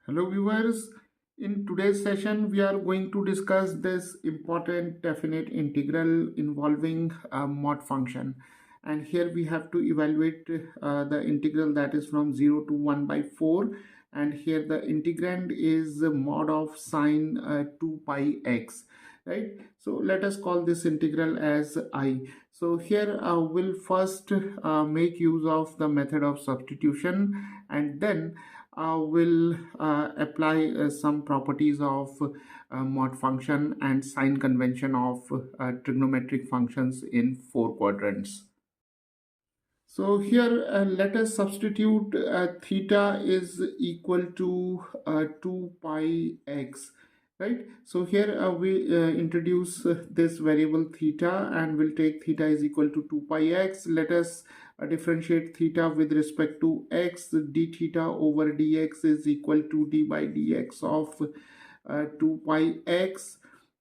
Hello viewers, in today's session we are going to discuss this important definite integral involving a mod function, and here we have to evaluate the integral that is from 0 to 1 by 4, and here the integrand is mod of sine 2 pi x, right? So let us call this integral as I. So here we'll first make use of the method of substitution, and then will apply some properties of mod function and sign convention of trigonometric functions in four quadrants. So here let us substitute theta is equal to 2 pi x, right? So here we introduce this variable theta, and we'll take theta is equal to 2 pi x. Let us differentiate theta with respect to x. D theta over dx is equal to d by dx of 2 pi x,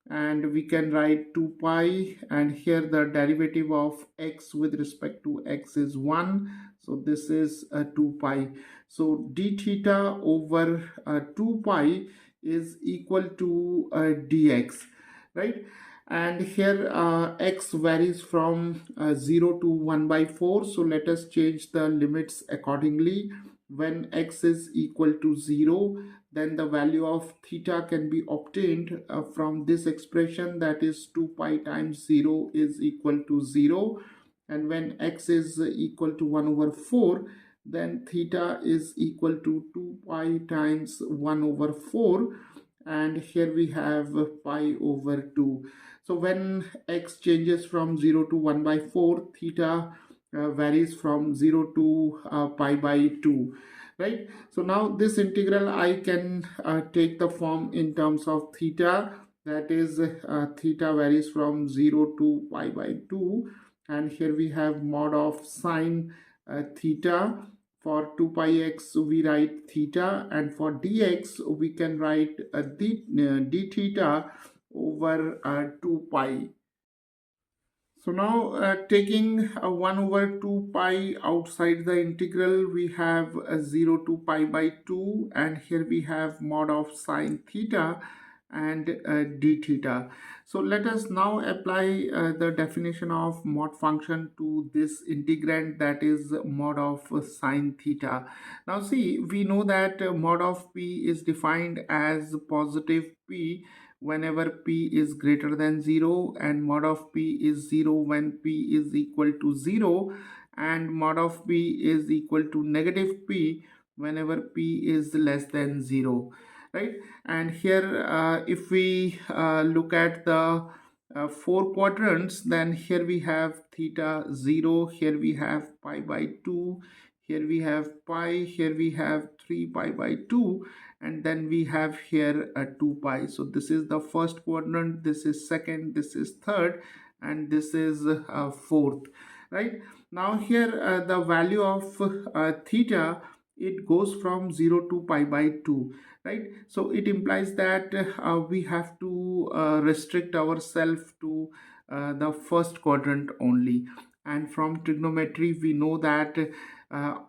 and we can write 2 pi, and here the derivative of x with respect to x is 1, so this is 2 pi. So d theta over 2 pi is equal to dx, right? And here x varies from 0 to 1 by 4, so let us change the limits accordingly. When x is equal to 0, then the value of theta can be obtained from this expression, that is 2 pi times 0 is equal to 0. And when x is equal to 1 over 4, then theta is equal to 2 pi times 1 over 4, and here we have pi over 2. So when x changes from 0 to 1 by 4, theta varies from 0 to pi by 2, right? So now this integral I can take the form in terms of theta, that is theta varies from 0 to pi by 2, and here we have mod of sine theta. For 2 pi x we write theta, and for dx we can write d theta over 2 pi. So now taking 1 over 2 pi outside the integral, we have 0 to pi by 2, and here we have mod of sine theta and d theta. So let us now apply the definition of mod function to this integrand, that is mod of sine theta. Now see, we know that mod of p is defined as positive p whenever p is greater than 0, and mod of p is 0 when p is equal to 0, and mod of p is equal to negative p whenever p is less than 0, right? And here if we look at the four quadrants, then here we have theta 0, here we have pi by 2, here we have pi, here we have 3 pi by 2, and then we have here a 2 pi. So this is the first quadrant, this is second, this is third, and this is fourth, right? Now here the value of theta, it goes from 0 to pi by 2, right? So it implies that we have to restrict ourselves to the first quadrant only. And from trigonometry we know that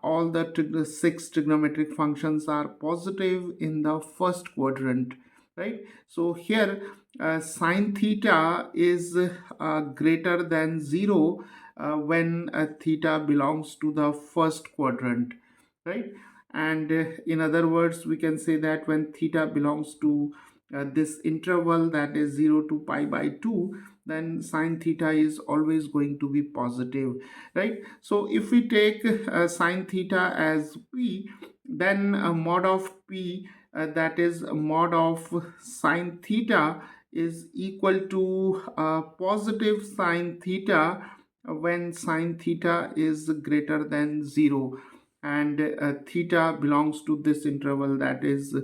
all the six trigonometric functions are positive in the first quadrant, right? So here sine theta is greater than 0 when theta belongs to the first quadrant, right? And in other words, we can say that when theta belongs to this interval, that is 0 to pi by 2, then sine theta is always going to be positive, right? So if we take sine theta as p, then mod of p, that is mod of sine theta, is equal to positive sine theta when sine theta is greater than 0, and theta belongs to this interval, that is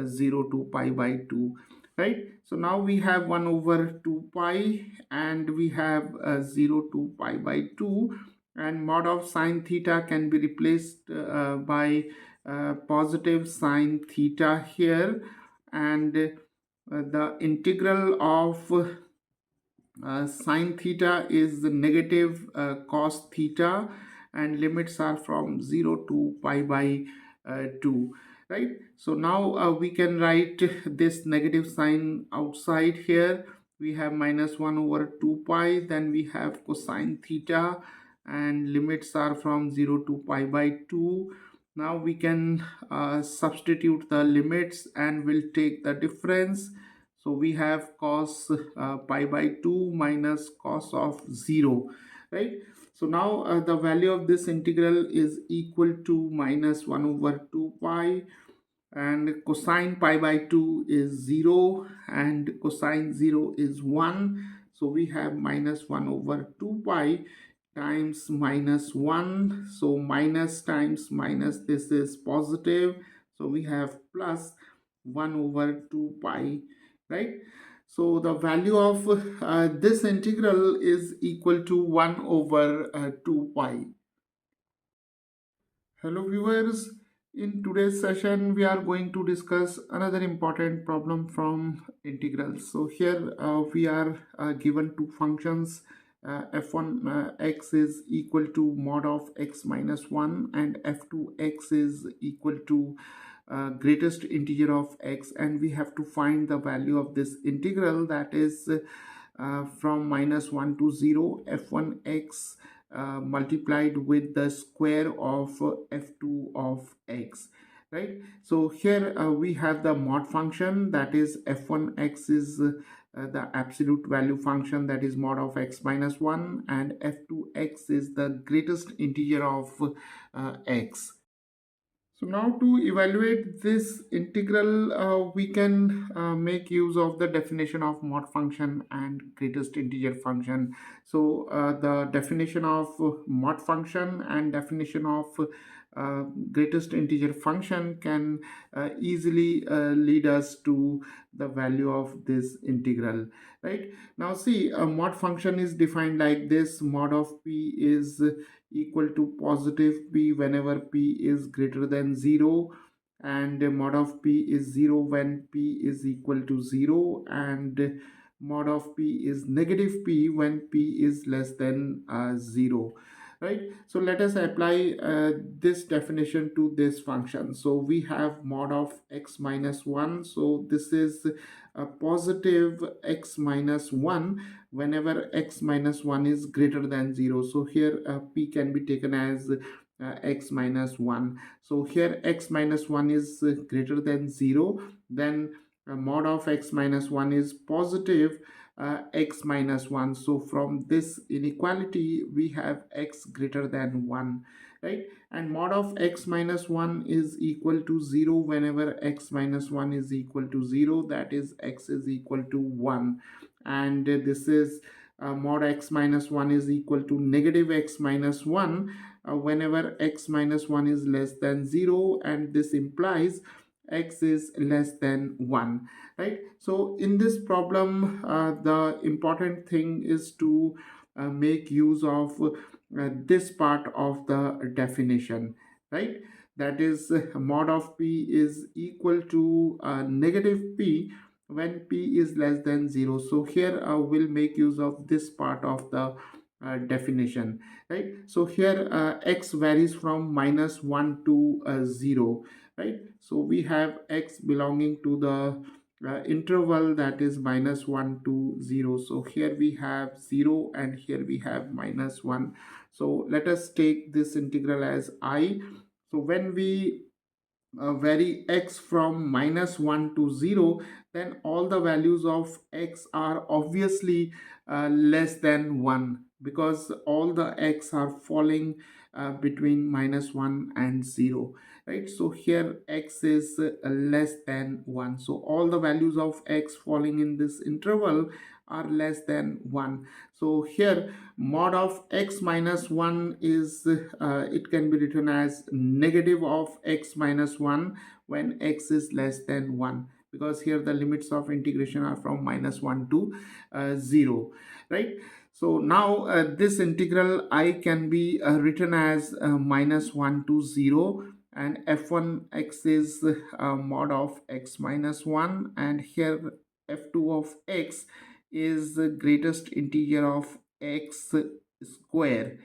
0 to pi by 2, right? So now we have 1 over 2 pi, and we have 0 to pi by 2, and mod of sine theta can be replaced by positive sine theta here, and the integral of sine theta is the negative cos theta, and limits are from 0 to pi by 2, right? So now we can write this negative sign outside here. We have minus 1 over 2 pi, then we have cosine theta, and limits are from 0 to pi by 2. Now we can substitute the limits and we'll take the difference. So we have cos pi by 2 minus cos of 0, right? So now the value of this integral is equal to minus 1 over 2 pi, and cosine pi by 2 is 0 and cosine 0 is 1. So we have minus 1 over 2 pi times minus 1. So minus times minus, this is positive. So we have plus 1 over 2 pi, right? So the value of this integral is equal to 1 over 2 pi. Hello viewers, in today's session we are going to discuss another important problem from integrals. So here we are given two functions. F1 x is equal to mod of x minus 1 and f2 x is equal to greatest integer of x, and we have to find the value of this integral, that is from minus 1 to 0 f1 x multiplied with the square of f2 of x, right? So here we have the mod function, that is f1x is the absolute value function, that is mod of x minus 1, and f2x is the greatest integer of x. So now to evaluate this integral, we can make use of the definition of mod function and greatest integer function. So the definition of mod function and definition of greatest integer function can easily lead us to the value of this integral, right? Now see, a mod function is defined like this: mod of p is equal to positive p whenever p is greater than 0, and mod of p is 0 when p is equal to 0, and mod of p is negative p when p is less than 0, right? So let us apply this definition to this function. So we have mod of x minus 1, so this is a positive x minus 1 whenever x minus 1 is greater than 0. So here p can be taken as x minus 1. So here x minus 1 is greater than 0, then mod of x minus 1 is positive x minus 1. So from this inequality we have x greater than 1, right? And mod of x minus 1 is equal to 0 whenever x minus 1 is equal to 0, that is x is equal to 1. And this is mod x minus 1 is equal to negative x minus 1 whenever x minus 1 is less than 0, and this implies x is less than 1, right? So in this problem the important thing is to make use of this part of the definition, right? That is mod of p is equal to negative p when p is less than 0. So here we'll make use of this part of the definition, right? So here x varies from minus 1 to 0, right? So we have x belonging to the interval that is minus 1 to 0. So here we have 0 and here we have minus 1. So let us take this integral as I. So when we vary x from minus 1 to 0, then all the values of x are obviously less than 1, because all the x are falling between minus 1 and 0, right? So here x is less than 1, so all the values of x falling in this interval are less than 1. So here mod of x minus 1 is it can be written as negative of x minus 1 when x is less than 1, because here the limits of integration are from minus 1 to 0, right? So now this integral I can be written as minus 1 to 0, and f1x is mod of x minus 1, and here f2 of x is the greatest integer of x square,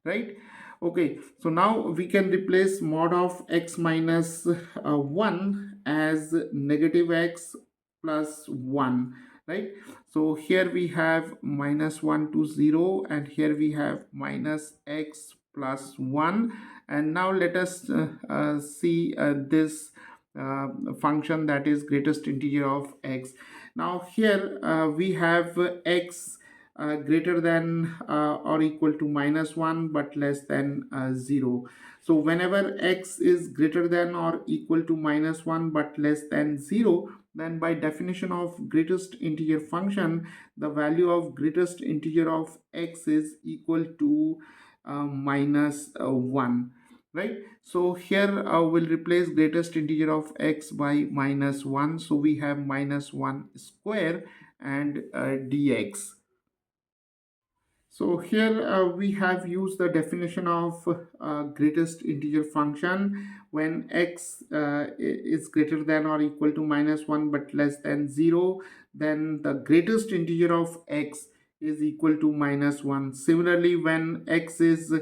right? Okay, so now we can replace mod of x minus 1 as negative x plus 1, right? So here we have minus 1 to 0, and here we have minus x plus 1. And now let us see this function, that is greatest integer of x. Now here we have x greater than or equal to minus 1 but less than 0. So whenever x is greater than or equal to minus 1 but less than 0, then by definition of greatest integer function, the value of greatest integer of x is equal to minus 1, right? So here we'll replace greatest integer of x by minus 1, so we have minus 1 square and dx. So here we have used the definition of greatest integer function. When x is greater than or equal to minus 1 but less than 0, then the greatest integer of x is equal to minus 1. Similarly, when x is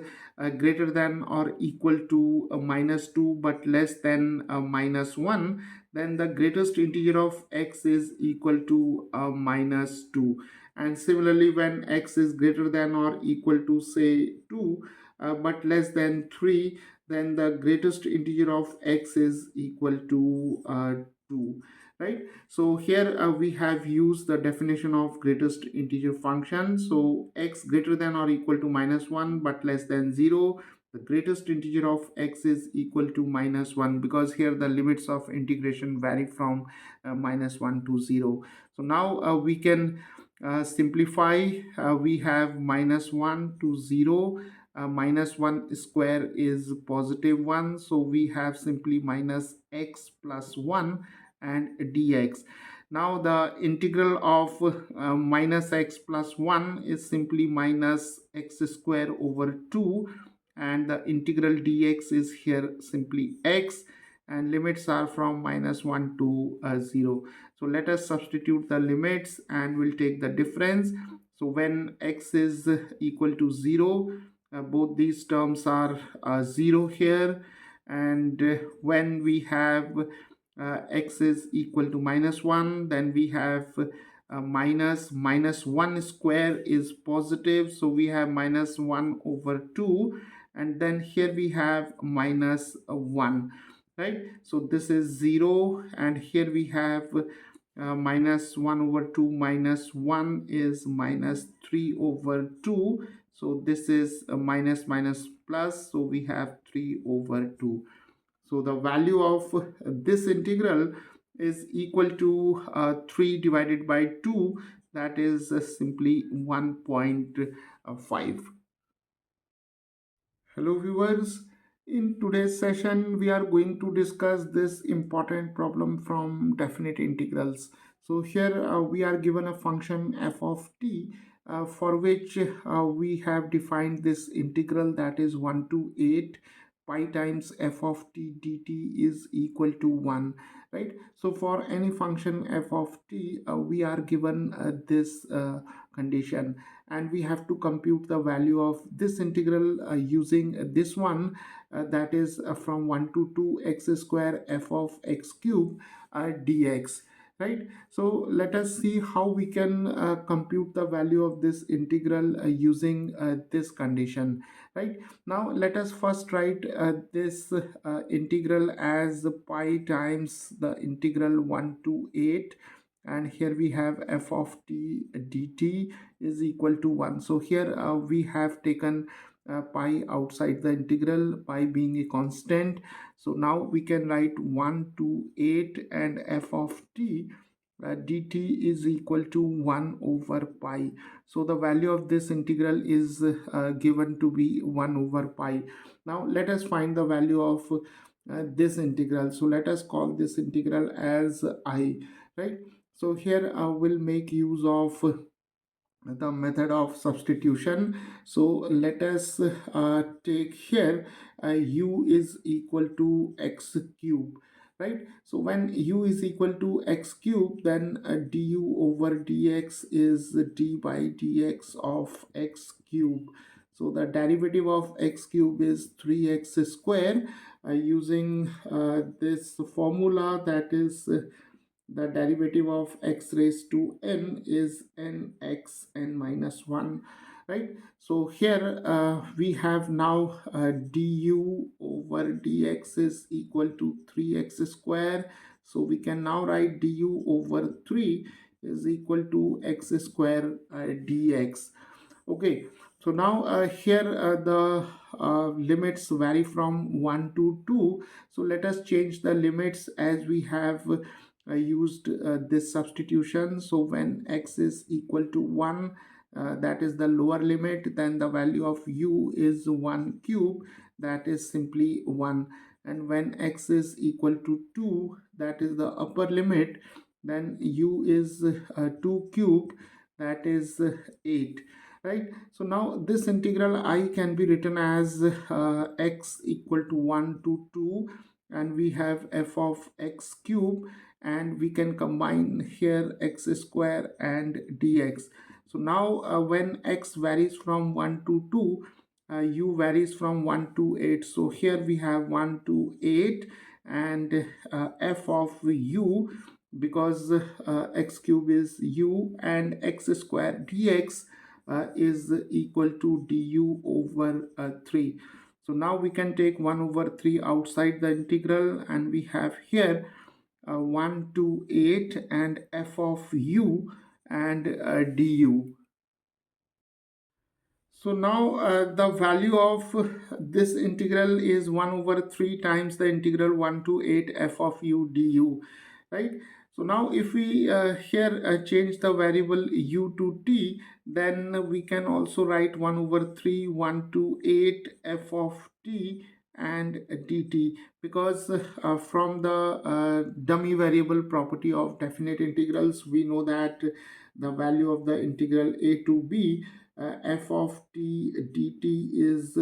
greater than or equal to minus 2 but less than minus 1, then the greatest integer of x is equal to minus 2. And similarly, when x is greater than or equal to say 2 but less than 3, then the greatest integer of x is equal to 2, right? So here we have used the definition of greatest integer function. So x greater than or equal to minus 1 but less than 0, the greatest integer of x is equal to minus 1, because here the limits of integration vary from minus 1 to 0. So now we can simplify. We have minus 1 to 0. Minus 1 square is positive 1, so we have simply minus x plus 1 and dx. Now the integral of minus x plus 1 is simply minus x square over 2, and the integral dx is here simply x, and limits are from minus 1 to 0. So let us substitute the limits and we'll take the difference. So when x is equal to 0, both these terms are 0 here, and when we have x is equal to minus 1, then we have minus 1 square is positive, so we have minus 1 over 2, and then here we have minus 1, right? So this is 0, and here we have minus 1 over 2 minus 1 is minus 3 over 2. So this is a minus minus plus, so we have 3 over 2. So the value of this integral is equal to 3 divided by 2, that is simply 1.5. Hello viewers, in today's session we are going to discuss this important problem from definite integrals. So here we are given a function f of t for which we have defined this integral, that is 1 to 8 pi times f of t dt is equal to 1, right? So for any function f of t we are given this condition, and we have to compute the value of this integral using this one, that is from 1 to 2 x square f of x cube dx, right? So let us see how we can compute the value of this integral using this condition, right? Now let us first write this integral as pi times the integral 1 to 8, and here we have f of t dt is equal to 1. So here we have taken pi outside the integral, pi being a constant. So now we can write 1 to 8 and f of t dt is equal to 1 over pi. So the value of this integral is given to be 1 over pi. Now let us find the value of this integral. So let us call this integral as I, right? So here we'll make use of the method of substitution. So let us take here u is equal to x cube, right? So when u is equal to x cube, then du over dx is d by dx of x cube. So the derivative of x cube is 3x square. Using this formula, that is the derivative of x raised to n is nx n minus 1, right? So here we have now du over dx is equal to 3x square. So we can now write du over 3 is equal to x square dx. Okay, so now here the limits vary from 1 to 2. So let us change the limits as we have used this substitution. So when x is equal to 1, that is the lower limit, then the value of u is 1 cube, that is simply 1. And when x is equal to 2, that is the upper limit, then u is 2 cube, that is 8, right? So now this integral I can be written as x equal to 1 to 2, and we have f of x cube, and we can combine here x square and dx. So now when x varies from 1 to 2, u varies from 1 to 8. So here we have 1 to 8, and f of u, because x cube is u, and x square dx is equal to du over 3. So now we can take 1 over 3 outside the integral, and we have here 1 to 8 and f of u and du. So now the value of this integral is 1 over 3 times the integral 1 to 8 f of u du, right? So now if we here change the variable u to t, then we can also write 1 over 3 1 to 8 f of t and dt, because from the dummy variable property of definite integrals, we know that the value of the integral a to b f of t dt is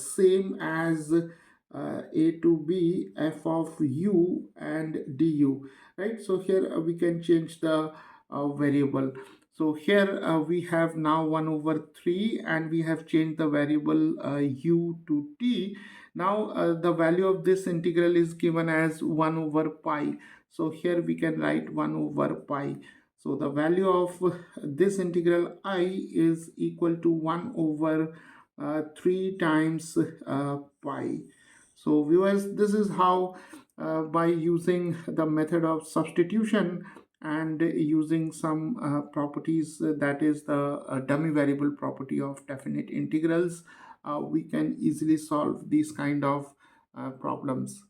same as a to b f of u and du, right? So here we can change the variable. So here we have now 1 over 3, and we have changed the variable u to t. Now the value of this integral is given as 1 over pi. So here we can write 1 over pi. So the value of this integral I is equal to 1 over 3 times pi. So viewers, this is how by using the method of substitution and using some properties, that is the dummy variable property of definite integrals, we can easily solve these kind of problems.